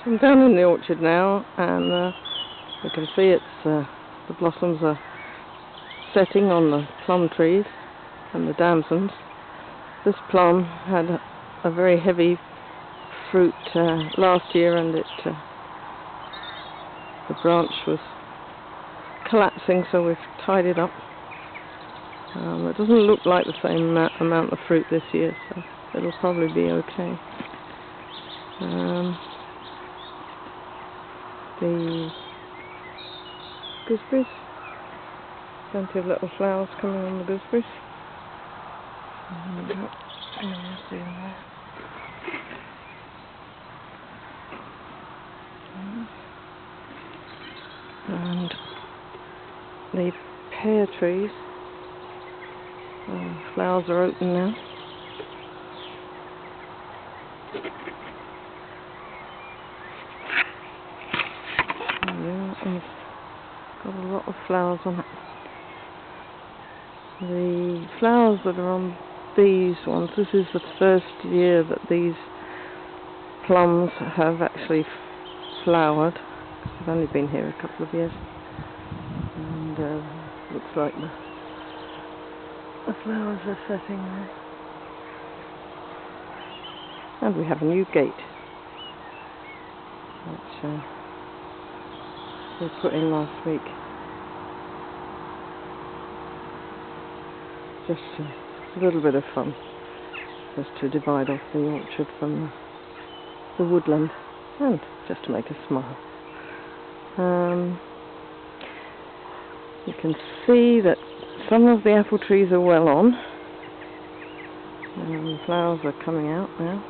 I'm down in the orchard now, and you can see the blossoms are setting on the plum trees and the damsons. This plum had a very heavy fruit last year, and the branch was collapsing, so we've tied it up. It doesn't look like the same amount of fruit this year, so it'll probably be okay. The gooseberries, plenty of little flowers coming on the gooseberries. And the pear trees, flowers are open now. And got a lot of flowers on it. The flowers that are on these ones, this is the first year that these plums have actually flowered. I've only been here a couple of years, and looks like the flowers are setting there. And we have a new gate, which we put in last week. Just a little bit of fun, just to divide off the orchard from the woodland, and just to make us smile. You can see that some of the apple trees are well on, and the flowers are coming out now.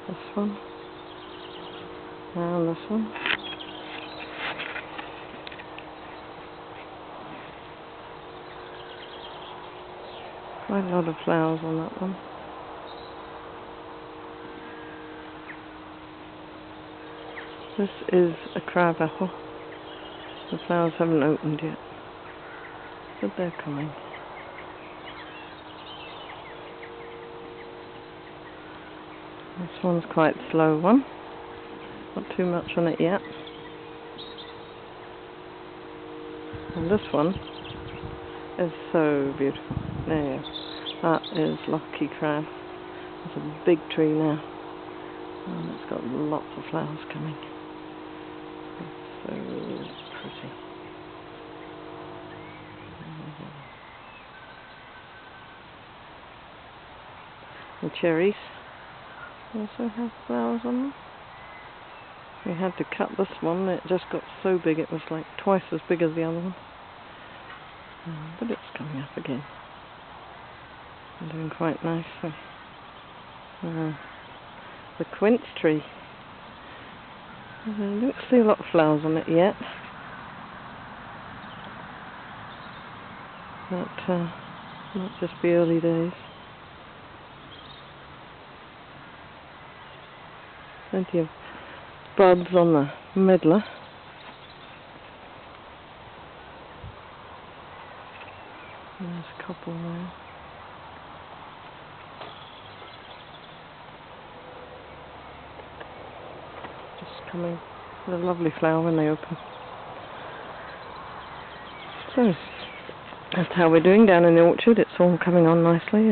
This one, and this one. Quite a lot of flowers on that one. This is a crab apple. The flowers haven't opened yet, but they're coming. This one's quite a slow one. Not too much on it yet. And this one is so beautiful. There, that is Lucky Crab. It's a big tree now, and it's got lots of flowers coming. It's so pretty. The cherries also have flowers on them. We had to cut this one, it just got so big, it was like twice as big as the other one. But it's coming up again. They're doing quite nicely. The quince tree. I don't see a lot of flowers on it yet. But might just be early days. Plenty of buds on the medlar. There's a couple there. Just coming. They're a lovely flower when they open. So that's how we're doing down in the orchard. It's all coming on nicely.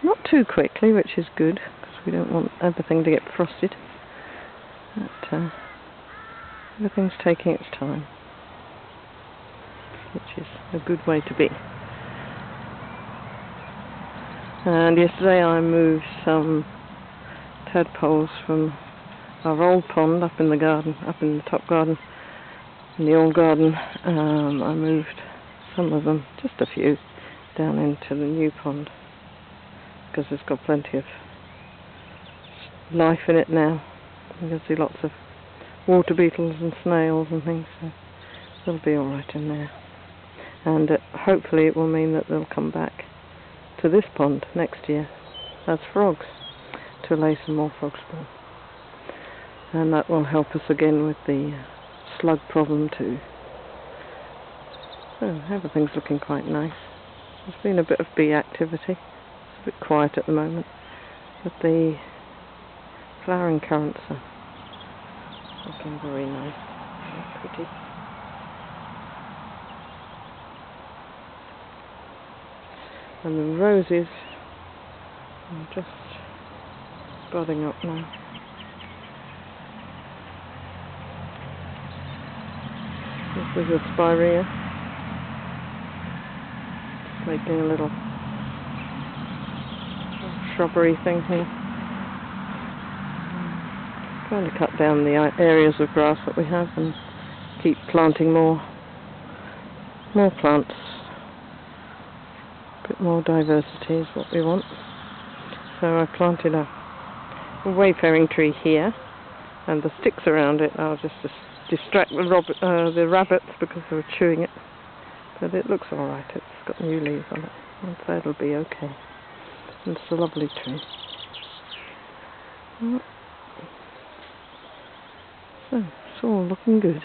Not too quickly, which is good, because we don't want everything to get frosted. But everything's taking its time, which is a good way to be. And yesterday I moved some tadpoles from our old pond up in the garden, up in the top garden, in the old garden. I moved some of them, just a few, down into the new pond, because it's got plenty of life in it now. You can see lots of water beetles and snails and things, so they'll be alright in there. And hopefully it will mean that they'll come back to this pond next year as frogs, to lay some more frog spawn. And that will help us again with the slug problem too. So everything's looking quite nice. There's been a bit of bee activity. It's a bit quiet at the moment. But the flowering currants are looking very nice, very pretty. And the roses are just budding up now. This is a spirea, making a little shrubbery thing here. Trying to cut down the areas of grass that we have and keep planting more plants. A bit more diversity is what we want. So I planted a wayfaring tree here, and the sticks around it I'll just distract the rabbits because they were chewing it. But it looks alright, it's got new leaves on it, and so it'll be okay. And it's a lovely tree. So, it's all looking good.